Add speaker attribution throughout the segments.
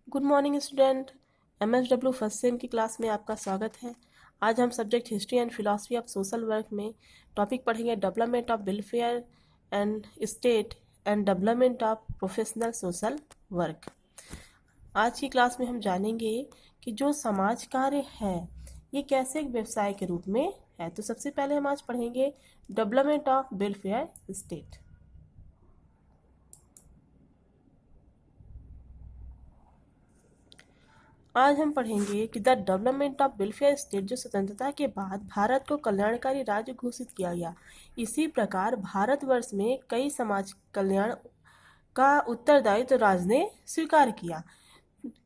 Speaker 1: Good morning student. MSW first sem की class में आपका स्वागत है। आज हम subject history and philosophy of social work में टॉपिक पढ़ेंगे development of welfare and state and development of professional social work. आज की क्लास में हम जानेंगे कि जो समाज कार्य है ये कैसे एक व्यवसाय के रूप में है। तो सबसे पहले हम आज पढ़ेंगे डेवलपमेंट ऑफ वेलफेयर स्टेट। आज हम पढ़ेंगे कि the development of welfare state, जो स्वतंत्रता के बाद भारत को कल्याणकारी राज्य घोषित किया गया। इसी प्रकार भारतवर्ष में कई समाज कल्याण का उत्तरदायित्व राज्य ने स्वीकार किया,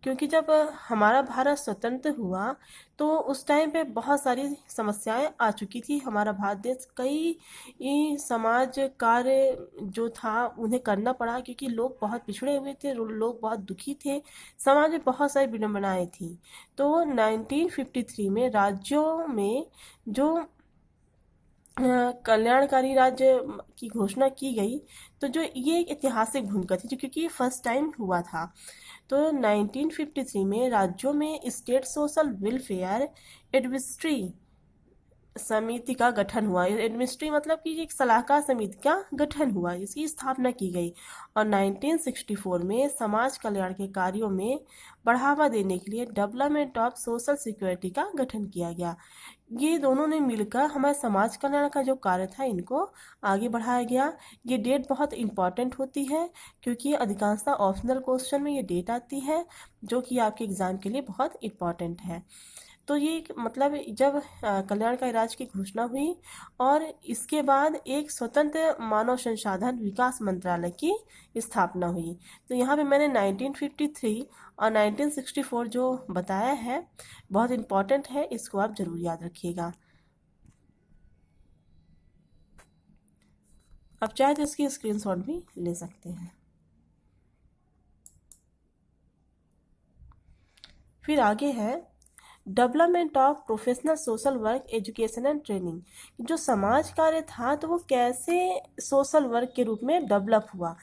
Speaker 1: क्योंकि जब हमारा भारत स्वतंत्र हुआ तो उस टाइम पे बहुत सारी समस्याएं आ चुकी थी। हमारा भारत देश कई समाज कार्य जो था उन्हें करना पड़ा, क्योंकि लोग बहुत पिछड़े हुए थे, लोग बहुत दुखी थे, समाज में बहुत सारी विडंबनाएं थी। तो 1953 में राज्यों में जो कल्याणकारी राज्य की घोषणा की गई, तो जो ये एक ऐतिहासिक भूमिका थी, जो क्योंकि फर्स्ट टाइम हुआ था। तो 1953 में राज्यों में स्टेट सोशल वेलफेयर एडमिनिस्ट्री समिति का गठन हुआ। एडमिनिस्ट्री मतलब कि एक सलाहकार समिति का गठन हुआ, इसकी स्थापना की गई। और 1964 में समाज कल्याण के कार्यों में बढ़ावा देने के लिए डेवलपमेंट ऑफ सोशल सिक्योरिटी का गठन किया गया। ये दोनों ने मिलकर हमारे समाज कल्याण का जो कार्य था इनको आगे बढ़ाया गया। ये डेट बहुत इंपॉर्टेंट होती है, क्योंकि अधिकांशतः ऑप्शनल क्वेश्चन में ये डेट आती है, जो कि आपके एग्जाम के लिए बहुत इंपॉर्टेंट है। तो ये मतलब जब कल्याणकारी राज्य की घोषणा हुई और इसके बाद एक स्वतंत्र मानव संसाधन विकास मंत्रालय की स्थापना हुई। तो यहाँ पे मैंने 1953 और 1964 जो बताया है बहुत इम्पॉर्टेंट है, इसको आप जरूर याद रखिएगा। आप चाहे तो इसकी स्क्रीनशॉट भी ले सकते हैं। फिर आगे है development of professional social work education and training. जो समाज कार्य था तो वो कैसे सोशल वर्क के रूप में डेवलप हुआ,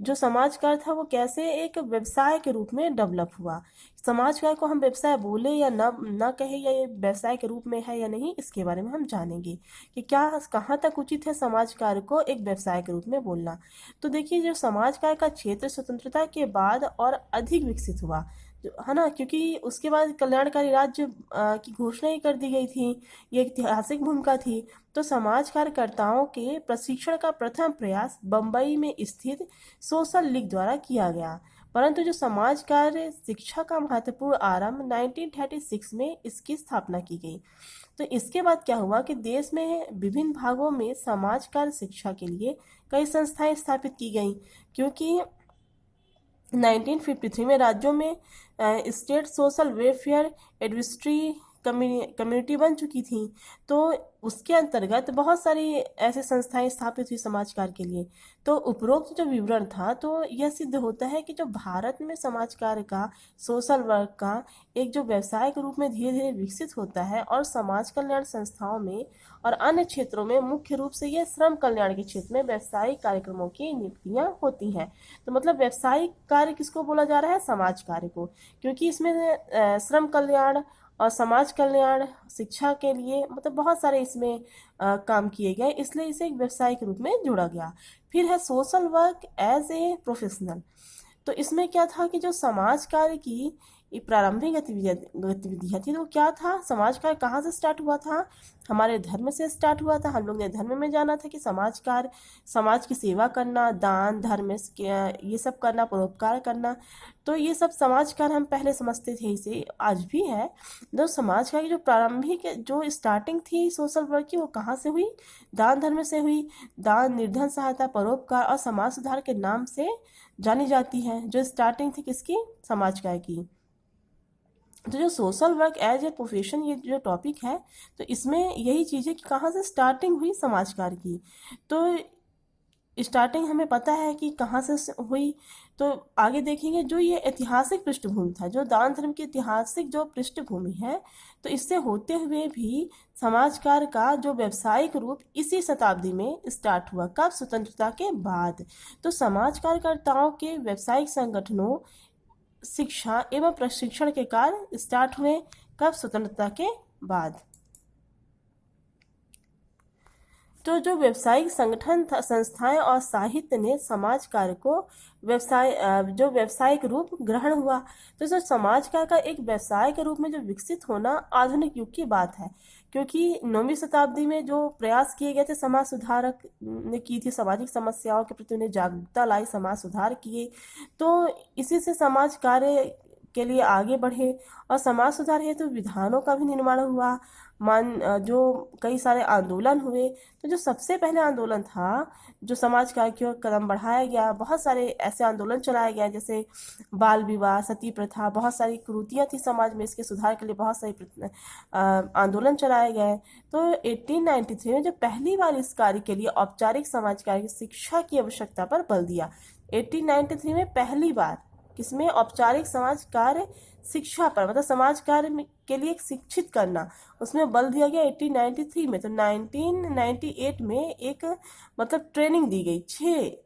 Speaker 1: जो समाज कार्य था वो कैसे एक व्यवसाय के रूप में डेवलप हुआ। समाज कार्य को हम व्यवसाय बोले या ना कहे, या ये व्यवसाय के रूप में है या नहीं, इसके बारे में हम जानेंगे कि क्या कहाँ तक उचित है समाज कार्य को एक व्यवसाय के रूप में बोलना। तो देखिए, जो समाज कार्य का क्षेत्र स्वतंत्रता के बाद और अधिक विकसित हुआ, है ना, क्योंकि उसके बाद कल्याणकारी राज्य की घोषणा ही कर दी गई थी। ये ऐतिहासिक भूमिका थी। तो समाज कार्यकर्ताओं के प्रशिक्षण का प्रथम प्रयास बम्बई में स्थित सोशल लीग द्वारा किया गया, परंतु जो समाज कार्य शिक्षा का महत्वपूर्ण आरंभ 1936 में इसकी स्थापना की गई। तो इसके बाद क्या हुआ कि देश में विभिन्न भागों में समाज कार्य शिक्षा के लिए कई संस्थाएं स्थापित की गई, क्योंकि 1953 में राज्यों में स्टेट सोशल वेलफेयर एडमिनिस्ट्री कम्युनिटी बन चुकी थी। तो उसके अंतर्गत बहुत सारी ऐसे संस्थाएं स्थापित हुई समाज कार्य के लिए। तो उपरोक्त जो विवरण था, तो यह सिद्ध होता है कि जो भारत में समाज कार्य का, सोशल वर्क का एक जो व्यवसाय के रूप में धीरे धीरे विकसित होता है, और समाज कल्याण संस्थाओं में और अन्य क्षेत्रों में मुख्य रूप से यह श्रम कल्याण के क्षेत्र में व्यवसायिक कार्यक्रमों की नियुक्तियां होती हैं। तो मतलब व्यवसायिक कार्य किसको बोला जा रहा है? समाज कार्य को, क्योंकि इसमें श्रम कल्याण और समाज कल्याण शिक्षा के लिए मतलब बहुत सारे इसमें काम किए गए, इसलिए इसे एक व्यवसाय के रूप में जोड़ा गया। फिर है social work as a professional. तो इसमें क्या था कि जो समाज कार्य की ये प्रारंभिक गतिविधियां थी, तो क्या था, समाज कार्य कहाँ से स्टार्ट हुआ था? हमारे धर्म से स्टार्ट हुआ था। हम लोग ने धर्म में जाना था कि समाज कार्य, समाज की सेवा करना, दान धर्म ये सब करना, परोपकार करना, तो ये सब समाज कार्य हम पहले समझते थे, इसे आज भी है। तो समाज कार्य की जो प्रारंभिक जो स्टार्टिंग थी सोशल वर्क की, वो कहाँ से हुई? दान धर्म से हुई। दान, निर्धन सहायता, परोपकार और समाज सुधार के नाम से जानी जाती है, जो स्टार्टिंग थी किसकी? समाज कार्य की। तो जो social work as a profession, ये जो टॉपिक है, तो इसमें यही चीज़ है कि कहाँ से स्टार्टिंग हुई समाज कार्य की। तो स्टार्टिंग हमें पता है कि कहाँ से हुई। तो आगे देखेंगे, जो ये ऐतिहासिक पृष्ठभूमि था, जो दान धर्म की ऐतिहासिक जो पृष्ठभूमि है, तो इससे होते हुए भी समाज कार्य का जो व्यावसायिक रूप इसी शताब्दी में स्टार्ट हुआ। कब? स्वतंत्रता के बाद। तो समाज कार्यकर्ताओं के व्यावसायिक संगठनों शिक्षा एवं प्रशिक्षण के कार्य स्टार्ट हुए कब? स्वतंत्रता के बाद। तो जो व्यवसायिक संगठन था, संस्थाएं और साहित्य ने समाज कार्य को जो व्यवसायिक रूप ग्रहण हुआ। तो जो समाज कार्य का एक व्यवसाय के रूप में जो विकसित होना आधुनिक युग की बात है, क्योंकि 9वीं शताब्दी में जो प्रयास किए गए थे समाज सुधारक ने की थी, सामाजिक समस्याओं के प्रति उन्हें जागरूकता लाई, समाज सुधार किए, तो इसी से समाज कार्य के लिए आगे बढ़े और समाज सुधार हेतु विधानों का भी निर्माण हुआ। जो कई सारे आंदोलन हुए। तो जो सबसे पहले आंदोलन था जो समाज कार्य की ओर कदम बढ़ाया गया, बहुत सारे ऐसे आंदोलन चलाए गए जैसे बाल विवाह, सती प्रथा, बहुत सारी कुरीतियाँ थी समाज में, इसके सुधार के लिए बहुत सारे आंदोलन चलाए गए। तो 1893 में जो पहली बार इस कार्य के लिए औपचारिक समाज कार्य की शिक्षा की आवश्यकता पर बल दिया। 1893 में पहली बार किसमें? औपचारिक समाज कार्य शिक्षा पर, मतलब समाज कार्य के लिए शिक्षित करना, उसमें बल दिया गया 1893 में। तो 1998 में एक मतलब ट्रेनिंग दी गई,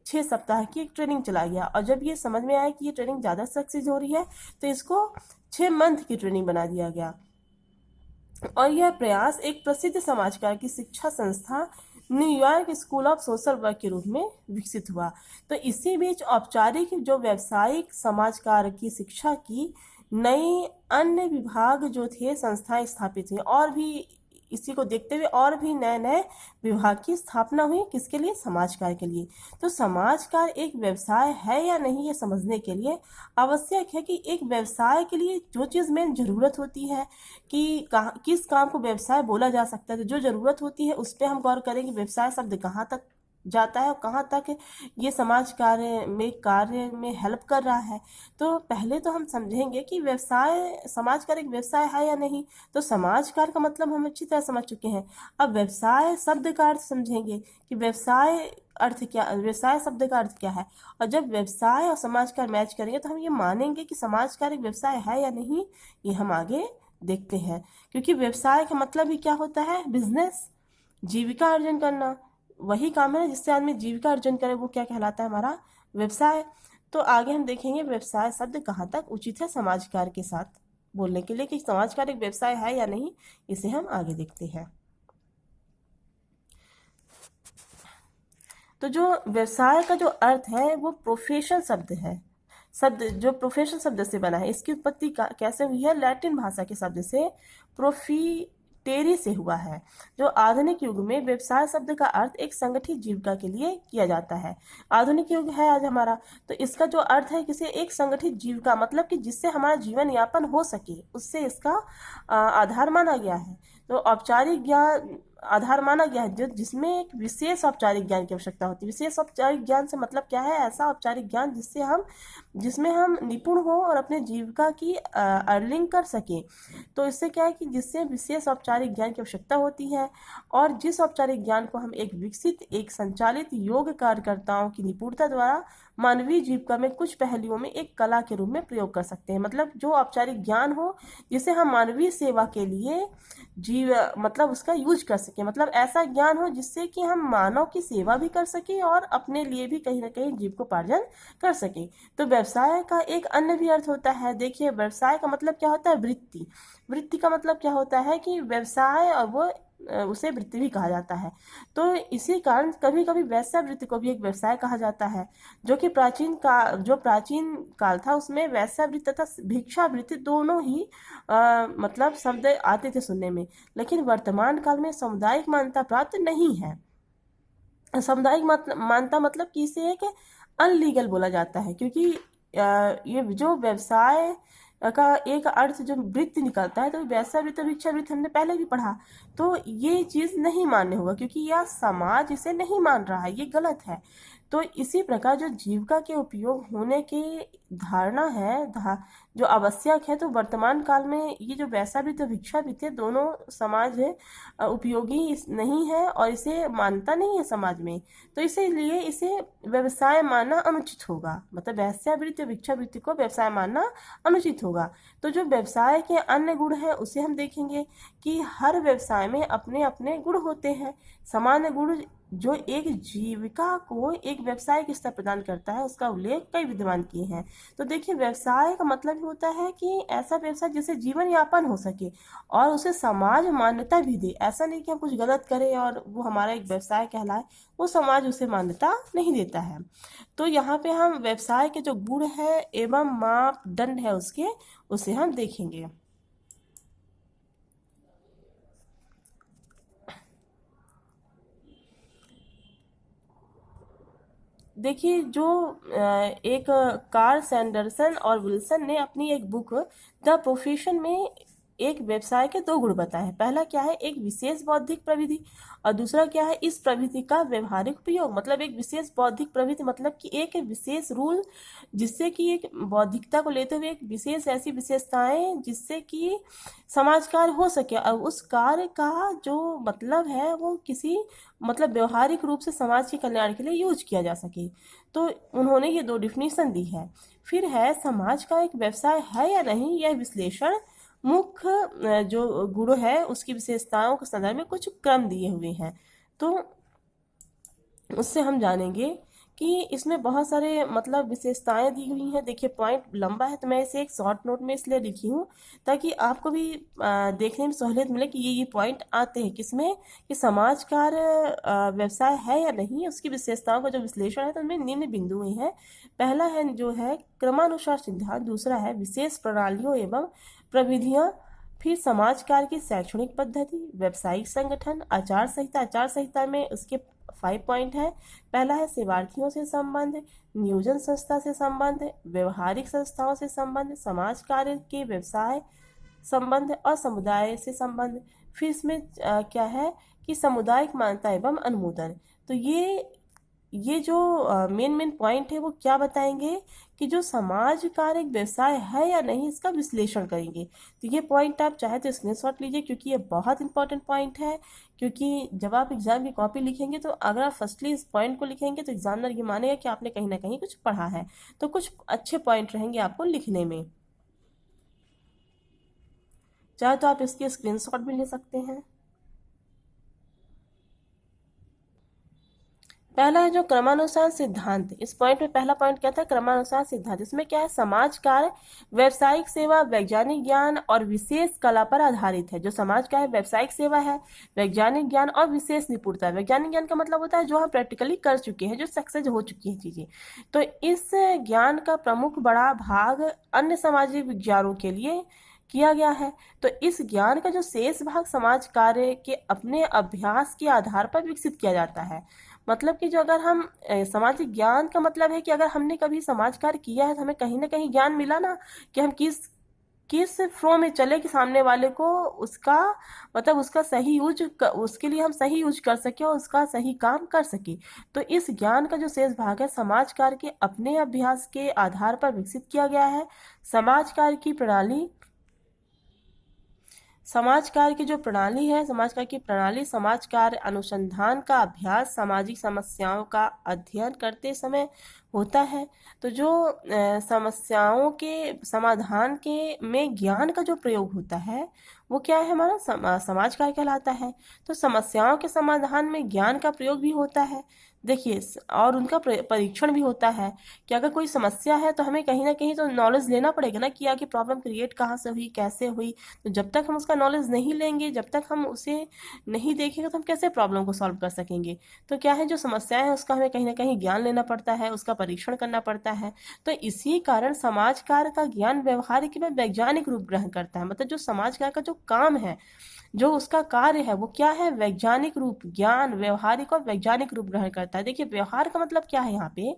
Speaker 1: 6 सप्ताह की एक ट्रेनिंग चला गया। और जब ये समझ में आया कि ये ट्रेनिंग ज़्यादा सक्सेस हो रही है तो इसको 6 मंथ की ट्रेनिंग बना दिया गया। और यह प्रयास एक प्रसिद्ध समाज कार्य की शिक्षा संस्था New York school of social work के रूप में विकसित हुआ। तो इसी बीच औपचारिक जो व्यावसायिक समाज कार्य की शिक्षा की नई अन्य विभाग जो थे, संस्थाएं स्थापित हुई, और भी इसी को देखते हुए और भी नए नए विभाग की स्थापना हुई। किसके लिए? समाज कार्य के लिए। तो समाज कार्य एक व्यवसाय है या नहीं, ये समझने के लिए आवश्यक है कि एक व्यवसाय के लिए जो चीज़ में ज़रूरत होती है कि किस काम को व्यवसाय बोला जा सकता है, तो जो ज़रूरत होती है उस पर हम गौर करें कि व्यवसाय शब्द कहाँ तक जाता है और कहाँ तक ये समाज कार्य में हेल्प कर रहा है। तो पहले तो हम समझेंगे कि व्यवसाय, समाज कार्य एक व्यवसाय है या नहीं। तो समाज कार्य का मतलब हम अच्छी तरह समझ चुके हैं। अब व्यवसाय शब्द का अर्थ समझेंगे कि व्यवसाय शब्द का अर्थ क्या है। और जब व्यवसाय और समाज कार्य मैच करेंगे तो हम ये मानेंगे कि समाज कार्य एक व्यवसाय है या नहीं, ये हम आगे देखते हैं। क्योंकि व्यवसाय का मतलब ही क्या होता है? बिजनेस, जीविका अर्जन करना। वही काम है जिससे आदमी जीविका अर्जन करे, वो क्या कहलाता है? हमारा व्यवसाय। तो आगे हम देखेंगे व्यवसाय शब्द कहाँ तक उचित है समाज कार्य के साथ बोलने के लिए, कि समाज कार्य एक व्यवसाय है या नहीं, इसे हम आगे देखते हैं। तो जो व्यवसाय का जो अर्थ है वो प्रोफेशन शब्द है, जो प्रोफेशन शब्द से बना है। इसकी उत्पत्ति कैसे हुई है? लैटिन भाषा के शब्द से प्रोफिटेरी से हुआ है। जो आधुनिक युग में व्यवसाय शब्द का अर्थ एक संगठित जीविका के लिए किया जाता है। आधुनिक युग है आज हमारा, तो इसका जो अर्थ है किसी एक संगठित जीविका, मतलब कि जिससे हमारा जीवन यापन हो सके, उससे इसका आधार माना गया है। तो औपचारिक ज्ञान आधार माना गया है जिसमें एक विशेष औपचारिक ज्ञान की आवश्यकता होती है। विशेष औपचारिक ज्ञान से मतलब क्या है? ऐसा औपचारिक ज्ञान जिसमें हम निपुण हो और अपने जीविका की अर्निंग कर सके। तो इससे क्या है कि जिससे विशेष औपचारिक ज्ञान की आवश्यकता होती है, और जिस औपचारिक ज्ञान को हम एक संचालित योग कार्यकर्ताओं की निपुणता द्वारा मानवीय जीविका में कुछ पहलुओं में एक कला के रूप में प्रयोग कर सकते हैं। मतलब जो औपचारिक ज्ञान हो जिसे हम मानवीय सेवा के लिए मतलब उसका यूज कर सके, मतलब ऐसा ज्ञान हो जिससे कि हम मानव की सेवा भी कर सके और अपने लिए भी कहीं ना कहीं जीविकोपार्जन कर सके। तो व्यवसाय का एक अन्य भी अर्थ होता है। देखिए, व्यवसाय का मतलब क्या होता है? वृत्ति। वृत्ति का मतलब क्या होता है कि व्यवसाय, और वो उसे वृत्ति भी कहा जाता है। तो इसी कारण कभी कभी वैश्यावृत्ति को भी एक व्यवसाय कहा जाता है, जो प्राचीन काल था उसमें वैश्यावृत्ति तथा भिक्षावृत्ति दोनों ही मतलब शब्द आते थे सुनने में। लेकिन वर्तमान काल में सामुदायिक मान्यता प्राप्त नहीं है। सामुदायिक मान्यता मतलब कि इसे एक अनलीगल बोला जाता है, क्योंकि ये जो व्यवसाय का एक अर्थ जो वृत्ति निकलता है, तो वैश्यावृत्ति और भिक्षावृत्ति हमने पहले भी पढ़ा। तो ये चीज़ नहीं मान्य होगा, क्योंकि यह समाज इसे नहीं मान रहा है, ये गलत है। तो इसी प्रकार जो जीविका के उपयोग होने की धारणा है, जो आवश्यक है, तो वर्तमान काल में ये जो वैश्यावृत्ति और भिक्षावृत्ति दोनों समाज उपयोगी नहीं है और इसे मान्यता नहीं है समाज में। तो इसीलिए इसे व्यवसाय मानना अनुचित होगा, मतलब वैश्यावृत्ति और भिक्षावृत्ति को व्यवसाय मानना अनुचित होगा। तो जो व्यवसाय के अन्य गुण हैं उसे हम देखेंगे कि हर व्यवसाय में अपने अपने गुण होते हैं। सामान्य गुण जो एक जीविका को एक व्यवसाय किस तरह प्रदान करता है उसका उल्लेख कई विद्वान किए हैं। तो देखिए, व्यवसाय का मतलब होता है कि ऐसा व्यवसाय जिससे जीवन यापन हो सके और उसे समाज मान्यता भी दे। ऐसा नहीं कि हम कुछ गलत करें और वो हमारा एक व्यवसाय कहलाए, वो समाज उसे मान्यता नहीं देता है। तो यहाँ पे हम व्यवसाय के जो गुण है एवं मापदंड है उसके, उसे हम देखेंगे। देखिए, जो एक कार्ल सैंडरसन और विल्सन ने अपनी एक बुक द प्रोफेशन में एक व्यवसाय के दो गुण बताए हैं। पहला क्या है, एक विशेष बौद्धिक प्रविधि, और दूसरा क्या है, इस प्रविधि का व्यवहारिक उपयोग। मतलब एक विशेष बौद्धिक प्रविधि मतलब कि एक विशेष रूल, जिससे कि एक बौद्धिकता को लेते हुए एक विशेष ऐसी विशेषताएं जिससे कि समाज कार्य हो सके, और उस कार्य का जो मतलब है वो किसी मतलब व्यवहारिक रूप से समाज के कल्याण के लिए यूज किया जा सके। तो उन्होंने ये दो डिफिनीशन दी है। फिर है समाज का एक व्यवसाय है या नहीं, यह विश्लेषण मुख्य जो गुण है उसकी विशेषताओं के संदर्भ में कुछ क्रम दिए हुए हैं। तो उससे हम जानेंगे कि इसमें बहुत सारे मतलब विशेषताएं दी हुई हैं। देखिए, पॉइंट लंबा है तो मैं इसे एक शॉर्ट नोट में इसलिए लिखी हूँ ताकि आपको भी देखने में सहूलियत मिले कि ये पॉइंट आते हैं किसमें, कि समाज कार्य व्यवसाय है या नहीं, उसकी विशेषताओं का जो विश्लेषण है तो उनमें निम्न बिंदु हैं। पहला है जो है क्रमानुसार सिद्धांत, दूसरा है विशेष प्रणालियों एवं प्रविधियां, फिर समाज कार्य की शैक्षणिक पद्धति, व्यावसायिक संगठन, आचार संहिता। आचार संहिता में उसके 5 पॉइंट है। पहला है सेवार्थियों से संबंध, नियोजन संस्था से संबंध, व्यवहारिक संस्थाओं से संबंध, समाज कार्य के व्यवसाय संबंध और समुदाय से संबंध। फिर इसमें क्या है कि सामुदायिक मान्यता एवं अनुमोदन। तो ये जो मेन मेन पॉइंट है वो क्या बताएंगे कि जो समाज कार्य एक व्यवसाय है या नहीं, इसका विश्लेषण करेंगे। तो ये पॉइंट आप चाहे तो स्क्रीनशॉट लीजिए क्योंकि ये बहुत इंपॉर्टेंट पॉइंट है। क्योंकि जब आप एग्जाम की कॉपी लिखेंगे तो अगर आप फर्स्टली इस पॉइंट को लिखेंगे तो एग्जामिनर ये मानेगा कि आपने कहीं ना कहीं कुछ पढ़ा है। तो कुछ अच्छे पॉइंट रहेंगे आपको लिखने में। चाहे तो आप इसकी स्क्रीनशॉट भी ले सकते हैं। पहला है जो क्रमानुसार सिद्धांत। इस पॉइंट में पहला पॉइंट क्या था, क्रमानुसार सिद्धांत। इसमें क्या है, समाज कार्य व्यावसायिक सेवा, वैज्ञानिक ज्ञान और विशेष कला पर आधारित है। जो समाज का है व्यावसायिक सेवा है, वैज्ञानिक ज्ञान और विशेष निपुणता है। वैज्ञानिक ज्ञान का मतलब होता है जो हम प्रैक्टिकली कर चुके हैं, जो सक्सेस हो चुकी है चीजें। तो इस ज्ञान का प्रमुख बड़ा भाग अन्य सामाजिक विज्ञानों के लिए किया गया है। तो इस ज्ञान का जो शेष भाग समाज कार्य के अपने अभ्यास के आधार पर विकसित किया जाता है। मतलब कि जो अगर हम सामाजिक ज्ञान का मतलब है कि अगर हमने कभी समाज कार्य किया है तो हमें कहीं ना कहीं ज्ञान मिला ना, कि हम किस किस फ्लो में चले कि सामने वाले को उसका मतलब उसका सही यूज उसके लिए हम सही यूज कर सके और उसका सही काम कर सके। तो इस ज्ञान का जो शेष भाग है समाज कार्य के अपने अभ्यास के आधार पर विकसित किया गया है। समाज कार्य की प्रणाली, समाज कार्य की जो प्रणाली है, समाज कार्य की प्रणाली समाज कार्य अनुसंधान का अभ्यास सामाजिक समस्याओं का अध्ययन करते समय होता है। तो जो समस्याओं के समाधान के में ज्ञान का जो प्रयोग होता है वो क्या है, हमारा समाज कार्य कहलाता है। तो समस्याओं के समाधान में ज्ञान का प्रयोग भी होता है। देखिए, और उनका परीक्षण भी होता है कि अगर कोई समस्या है तो हमें कहीं ना कहीं तो नॉलेज लेना पड़ेगा ना कि आगे प्रॉब्लम क्रिएट कहाँ से हुई, कैसे हुई। तो जब तक हम उसका नॉलेज नहीं लेंगे, जब तक हम उसे नहीं देखेंगे तो हम कैसे प्रॉब्लम को सॉल्व कर सकेंगे। तो क्या है, जो समस्याएं हैं उसका हमें कहीं ना कहीं ज्ञान लेना पड़ता है, उसका परीक्षण करना पड़ता है। तो इसी कारण समाज कार्य का ज्ञान व्यवहारिक में वैज्ञानिक रूप ग्रहण करता है। मतलब जो समाज कार्य का जो काम है, जो उसका कार्य है वो क्या है, वैज्ञानिक रूप, ज्ञान व्यवहारिक और वैज्ञानिक रूप ग्रहण करता है। देखिए, व्यवहार का मतलब क्या है यहाँ पे,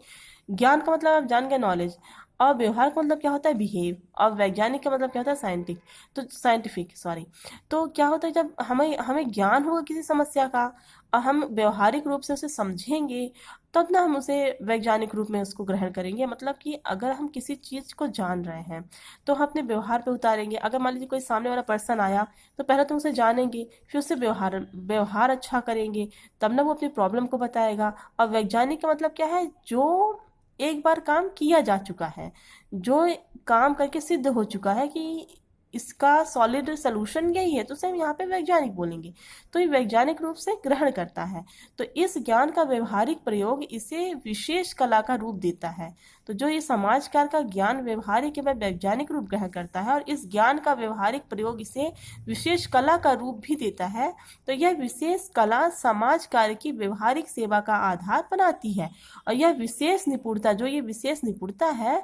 Speaker 1: ज्ञान का मतलब आप जान गए नॉलेज, और व्यवहार का मतलब क्या होता है, बिहेव, और वैज्ञानिक का मतलब क्या होता है, साइंटिफिक सॉरी। तो क्या होता है, जब हमें हमें ज्ञान होगा किसी समस्या का और हम व्यवहारिक रूप से उसे समझेंगे तब ना हम उसे वैज्ञानिक रूप में उसको ग्रहण करेंगे। मतलब कि अगर हम किसी चीज को जान रहे हैं तो हम अपने व्यवहार पे उतारेंगे। अगर मान लीजिए कोई सामने वाला पर्सन आया तो पहले तो उसे जानेंगे, फिर उससे व्यवहार व्यवहार अच्छा करेंगे, तब ना वो अपनी प्रॉब्लम को बताएगा। और वैज्ञानिक का मतलब क्या है, जो एक बार काम किया जा चुका है, जो काम करके सिद्ध हो चुका है कि इसका सॉलिड सोल्यूशन यही है, तो उसे हम यहाँ पे वैज्ञानिक बोलेंगे। तो ये वैज्ञानिक रूप से ग्रहण करता है। तो इस ज्ञान का व्यवहारिक प्रयोग इसे विशेष कला का रूप देता है। तो जो ये समाजकार का ज्ञान व्यवहारिक एवं वैज्ञानिक रूप ग्रहण करता है और इस ज्ञान का व्यवहारिक प्रयोग इसे विशेष कला का रूप भी देता है, तो यह विशेष कला समाज कार्य की व्यवहारिक सेवा का आधार बनाती है। और यह विशेष निपुणता, जो ये विशेष निपुणता है,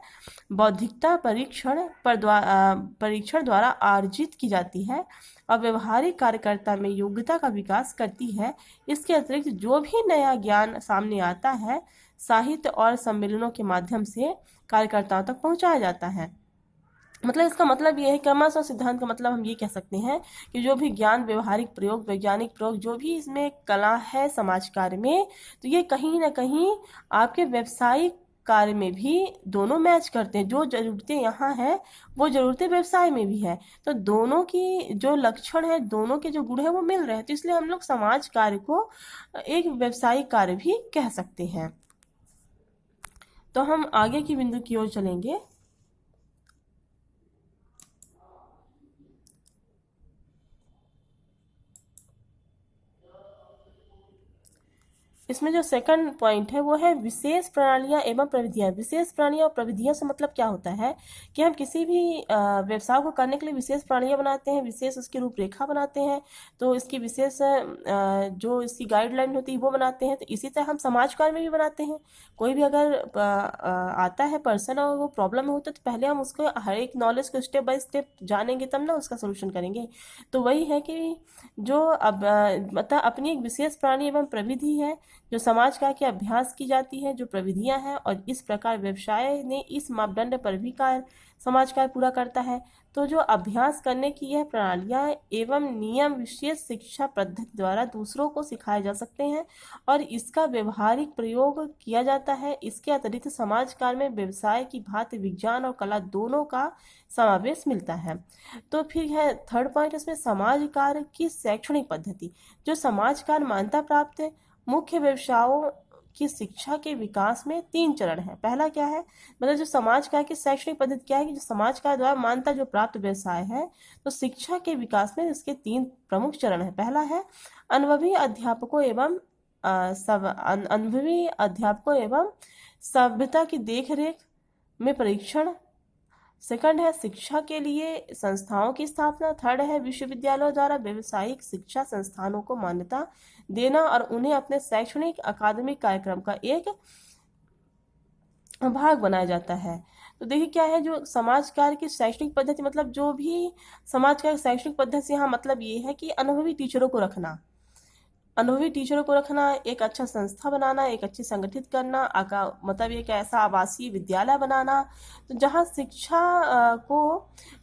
Speaker 1: बौद्धिकता परीक्षण द्वारा अर्जित की जाती है और व्यवहारिक कार्यकर्ता में योग्यता का विकास करती है। इसके अतिरिक्त जो भी नया ज्ञान सामने आता है, साहित्य और सम्मेलनों के माध्यम से कार्यकर्ताओं तक पहुंचाया जाता है। मतलब इसका मतलब ये है, क्रमश और सिद्धांत का मतलब हम ये कह सकते हैं कि जो भी ज्ञान, व्यवहारिक प्रयोग, वैज्ञानिक प्रयोग, जो भी इसमें कला है समाज कार्य में, तो ये कहीं ना कहीं आपके व्यवसायिक कार्य में भी दोनों मैच करते हैं। जो जरूरतें यहाँ हैं वो जरूरतें व्यवसाय में भी है, तो दोनों की जो लक्षण है, दोनों के जो गुण है वो मिल रहे हैं। तो इसलिए हम लोग समाज कार्य को एक व्यवसायिक कार्य भी कह सकते हैं। तो हम आगे की बिंदु की ओर चलेंगे। इसमें जो सेकंड पॉइंट है वो है विशेष प्रणालियां एवं प्रविधियां। विशेष प्रणालियां और प्रविधियां से मतलब क्या होता है कि हम किसी भी व्यवसाय को करने के लिए विशेष प्रणालियां बनाते हैं, विशेष उसकी रूपरेखा बनाते हैं, तो इसकी विशेष जो इसकी गाइडलाइन होती है वो बनाते हैं। तो इसी तरह हम समाज कार्य में भी बनाते हैं। कोई भी अगर आता है पर्सन और वो प्रॉब्लम में होता है, तो पहले हम उसको हर एक नॉलेज को स्टेप बाय स्टेप जानेंगे, तब ना उसका सोल्यूशन करेंगे। तो वही है कि जो अब मतलब अपनी एक विशेष प्रणाली एवं प्रविधि है जो समाज कार्य के अभ्यास की जाती है, जो प्रविधियां हैं, और इस प्रकार व्यवसाय ने इस मापदंड पर भी कार्य समाज कार्य पूरा करता है। तो जो अभ्यास करने की यह प्रणालियां एवं नियम विशेष शिक्षा पद्धति द्वारा दूसरों को सिखाए जा सकते हैं और इसका व्यवहारिक प्रयोग किया जाता है। इसके अतिरिक्त समाज कार्य में व्यवसाय की भांति विज्ञान और कला दोनों का समावेश मिलता है। तो फिर है थर्ड पॉइंट, इसमें समाज कार्य की शैक्षणिक पद्धति। जो समाज कार्य मान्यता प्राप्त मुख्य व्यवसायों की शिक्षा के विकास में 3 चरण है। पहला क्या है, मतलब जो समाज कार्य की शैक्षणिक पद्धति क्या है कि जो समाज कार्य द्वारा मान्यता जो प्राप्त व्यवसाय है, तो शिक्षा के विकास में इसके 3 प्रमुख चरण है। पहला है अनुभवी अध्यापकों एवं सभ्यता की देखरेख में परीक्षण। सेकंड है शिक्षा के लिए संस्थाओं की स्थापना। थर्ड है विश्वविद्यालयों द्वारा व्यवसायिक शिक्षा संस्थानों को मान्यता देना और उन्हें अपने शैक्षणिक अकादमिक कार्यक्रम का एक भाग बनाया जाता है। तो देखिए क्या है, जो समाज कार्य की शैक्षणिक पद्धति, मतलब जो भी समाज कार्य शैक्षणिक पद्धति से यहाँ मतलब ये है कि अनुभवी टीचरों को रखना, एक अच्छा संस्था बनाना, एक अच्छी संगठित करना, मतलब एक ऐसा आवासीय विद्यालय बनाना, तो जहाँ शिक्षा को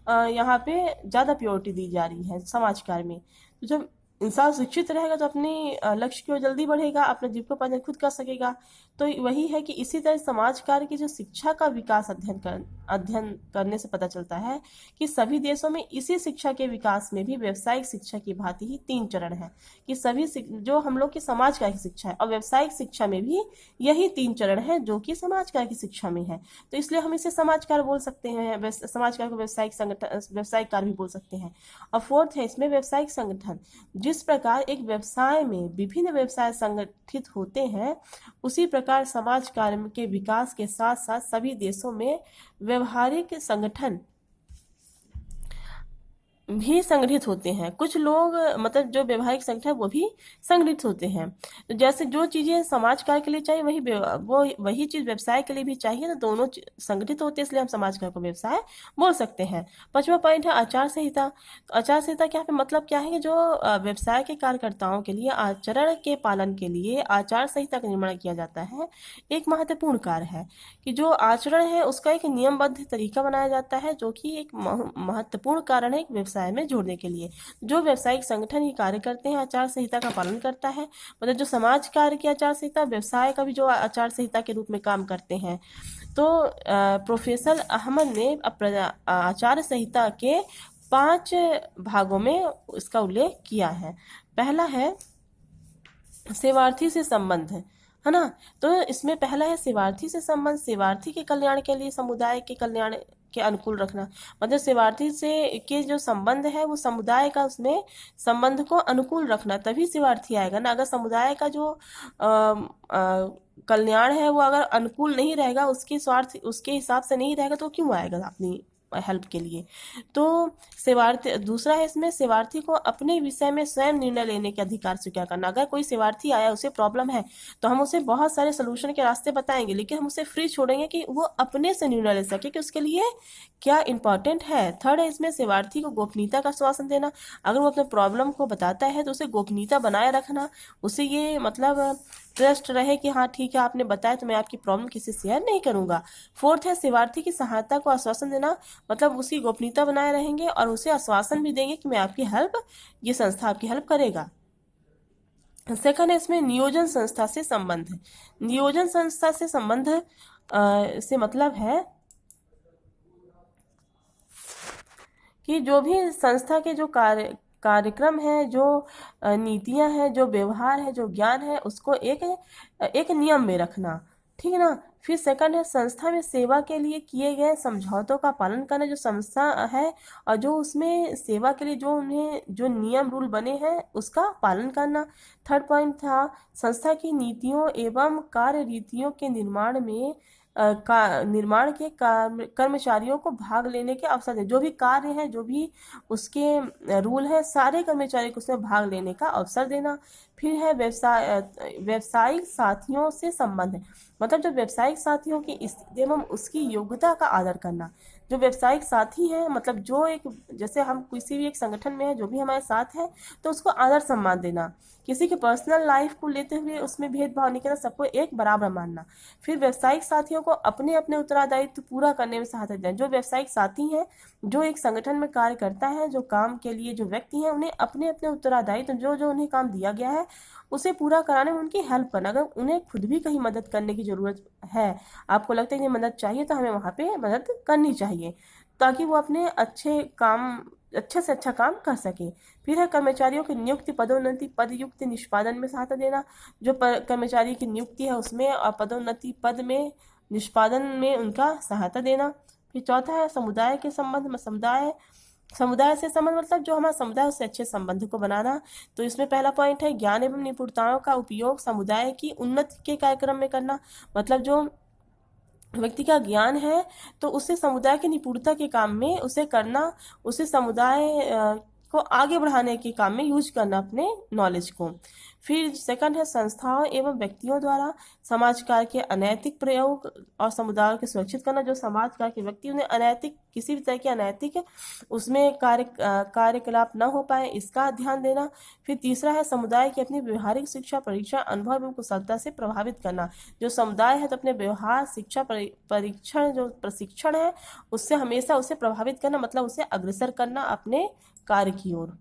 Speaker 1: यहाँ पे ज़्यादा प्रायोरिटी दी जा रही है समाज कार्य में। तो जब इंसान शिक्षित रहेगा तो अपनी लक्ष्य की ओर जल्दी बढ़ेगा, अपने जीविकोपार्जन खुद कर सकेगा। तो वही है कि इसी तरह समाज कार्य की जो शिक्षा का विकास अध्ययन करने से पता चलता है कि सभी देशों में इसी शिक्षा के विकास में भी व्यवसायिक शिक्षा की भांति ही 3 चरण है कि सभी जो हम लोग की समाज कार्य की शिक्षा है और व्यवसायिक शिक्षा में भी यही 3 चरण है जो कि समाज कार्य की शिक्षा में है। तो इसलिए हम इसे समाज कार्य बोल सकते हैं, समाज कार्य को व्यवसायिक कार्य भी बोल सकते हैं। और फोर्थ है इसमें व्यवसायिक संगठन। जिस प्रकार एक व्यवसाय में विभिन्न व्यवसाय संगठित होते हैं, उसी प्रकार समाज कार्य के विकास के साथ साथ सभी देशों में व्यवहारिक संगठन भी संगठित होते हैं। कुछ लोग मतलब जो व्यवहारिक संगठन वो भी संगठित होते हैं। तो जैसे जो चीजें समाज कार्य के लिए चाहिए वही चीज व्यवसाय के लिए भी चाहिए, तो दोनों संगठित होते हैं, इसलिए हम समाज कार्य को व्यवसाय बोल सकते हैं। 5वां पॉइंट है आचार संहिता। तो आचार संहिता क्या है, मतलब क्या है कि जो व्यवसाय के कार्यकर्ताओं के लिए आचरण के पालन के लिए आचार संहिता का निर्माण किया जाता है। एक महत्वपूर्ण कार्य है कि जो आचरण है उसका एक नियमबद्ध तरीका बनाया जाता है, जो कि एक महत्वपूर्ण कारण है एक व्यवसाय में जोड़ने के लिए। जो व्यवसायिक संगठन ये कार्य करते हैं आचार संहिता का पालन करता है। मतलब जो समाज कार्य की आचार संहिता, व्यवसाय का भी जो आचार संहिता के रूप में काम करते हैं। तो प्रोफेसर अहमद ने आचार संहिता के 5 भागों में इसका उल्लेख किया है। पहला है सेवार्थी से संबंध, है ना। तो इसमें पहला है सेवार्थी से संबंध। सेवार्थी के कल्याण के लिए, समुदाय के कल्याण के अनुकूल रखना, मतलब सेवार्थी से के जो संबंध है वो समुदाय का उसमें संबंध को अनुकूल रखना, तभी सेवार्थी आएगा ना। अगर समुदाय का जो कल्याण है वो अगर अनुकूल नहीं रहेगा, उसके स्वार्थ उसके हिसाब से नहीं रहेगा, तो क्यों आएगा अपनी हेल्प के लिए। तो सेवार्थी दूसरा है इसमें, सेवार्थी को अपने विषय में स्वयं निर्णय लेने के अधिकार स्वीकार करना। अगर कोई सेवार्थी आया, उसे प्रॉब्लम है, तो हम उसे बहुत सारे सोल्यूशन के रास्ते बताएंगे, लेकिन हम उसे फ्री छोड़ेंगे कि वो अपने से निर्णय ले सके कि उसके लिए क्या इंपॉर्टेंट है। थर्ड है इसमें सेवार्थी को गोपनीयता का आश्वासन देना। अगर वो अपने प्रॉब्लम को बताता है तो उसे गोपनीयता बनाए रखना, उसे ये मतलब ट्रस्ट रहे कि हाँ ठीक है आपने बताया तो मैं आपकी प्रॉब्लम किसी से शेयर नहीं करूंगा। फोर्थ है सेवार्थी की सहायता को आश्वासन देना, मतलब उसकी गोपनीयता बनाए रहेंगे और उसे आश्वासन भी देंगे कि मैं आपकी हेल्प, ये संस्था आपकी हेल्प करेगा। सेकंड है इसमें नियोजन संस्था से संबंध। नियोजन संस्था से संबंध से मतलब है कि जो भी संस्था के जो कार्यक्रम है, जो नीतियां हैं, जो व्यवहार है, जो ज्ञान है, उसको एक नियम में रखना, ठीक है ना। फिर सेकंड है संस्था में सेवा के लिए किए गए समझौतों का पालन करना। जो संस्था है और जो उसमें सेवा के लिए जो उन्हें जो नियम रूल बने हैं उसका पालन करना। थर्ड पॉइंट था संस्था की नीतियों एवं कार्य रीतियों के निर्माण में निर्माण के कर्मचारियों को भाग लेने के अवसर दें। जो भी कार्य है, जो भी उसके रूल है, सारे कर्मचारी को उसमें भाग लेने का अवसर देना। फिर है व्यवसायिक साथियों से संबंध है, मतलब जो व्यवसायिक साथियों की स्थिति एवं उसकी योग्यता का आदर करना। जो व्यवसायिक साथी है, मतलब जो एक जैसे हम किसी भी एक संगठन में है, जो भी हमारे साथ है तो उसको आदर सम्मान देना, किसी के पर्सनल लाइफ को लेते हुए उसमें भेदभाव नहीं करना, सबको एक बराबर मानना। फिर व्यवसायिक साथियों को अपने अपने उत्तरदायित्व पूरा करने में सहायता देना। जो व्यवसायिक साथी हैं, जो एक संगठन में कार्य करता है, जो काम के लिए जो व्यक्ति हैं, उन्हें अपने अपने उत्तरदायित्व जो जो उन्हें काम दिया गया है उसे पूरा कराने में उनकी हेल्प करना। अगर उन्हें खुद भी कहीं मदद करने की जरूरत है, आपको लगता है कि मदद चाहिए, तो हमें वहाँ पे मदद करनी चाहिए ताकि वो अपने अच्छे से अच्छा काम कर सके। फिर है कर्मचारियों की नियुक्ति पदोन्नति पदयुक्त निष्पादन में सहायता देना। जो कर्मचारी की नियुक्ति है उसमें और पदोन्नति पद में निष्पादन में उनका सहायता देना। फिर चौथा है समुदाय के संबंध में, समुदाय से संबंध मतलब जो हमारा समुदाय उससे अच्छे संबंध को बनाना। तो इसमें पहला पॉइंट है ज्ञान एवं निपुणताओं का उपयोग समुदाय की उन्नति के कार्यक्रम में करना, मतलब जो व्यक्ति का ज्ञान है तो उसे समुदाय की निपुणता के काम में उसे करना, उसे समुदाय को आगे बढ़ाने के काम में यूज करना अपने नॉलेज को। फिर सेकंड है संस्थाओं एवं व्यक्तियों द्वारा समाज कार्य के अनैतिक प्रयोग और समुदाय को सुरक्षित करना। जो समाज कार्य के व्यक्ति उन्हें अनैतिक किसी भी तरह के अनैतिक उसमें कार्यकलाप न हो पाए, इसका ध्यान देना। फिर तीसरा है समुदाय की अपनी व्यवहारिक शिक्षा परीक्षा अनुभव एवं कुशलता से प्रभावित करना। जो समुदाय है तो अपने व्यवहार शिक्षा परीक्षण जो प्रशिक्षण है उससे हमेशा उसे प्रभावित करना, मतलब उसे अग्रसर करना अपने कार्य की ओर।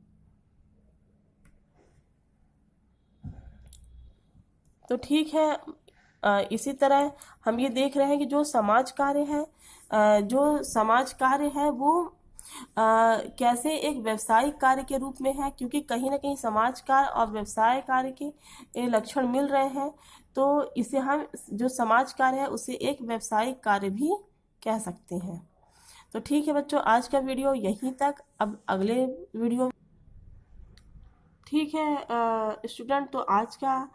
Speaker 1: तो ठीक है, इसी तरह हम ये देख रहे हैं कि जो समाज कार्य है वो कैसे एक व्यावसायिक कार्य के रूप में है, क्योंकि कहीं ना कहीं समाज कार्य और व्यवसाय कार्य के लक्षण मिल रहे हैं। तो इसे हम जो समाज कार्य है उसे एक व्यावसायिक कार्य भी कह सकते हैं। तो ठीक है बच्चों, आज का वीडियो यहीं तक। अब अगले वीडियो ठीक है स्टूडेंट, तो आज का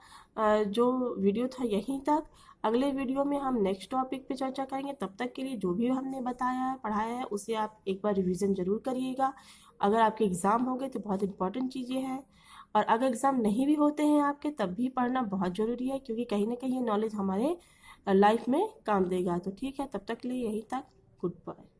Speaker 1: जो वीडियो था यहीं तक। अगले वीडियो में हम नेक्स्ट टॉपिक पे चर्चा करेंगे। तब तक के लिए जो भी हमने बताया है पढ़ाया है उसे आप एक बार रिवीजन जरूर करिएगा। अगर आपके एग्ज़ाम हो गए तो बहुत इंपॉर्टेंट चीज़ें हैं, और अगर एग्ज़ाम नहीं भी होते हैं आपके तब भी पढ़ना बहुत ज़रूरी है, क्योंकि कहीं ना कहीं ये नॉलेज हमारे लाइफ में काम देगा। तो ठीक है, तब तक के लिए यहीं तक। Good bye.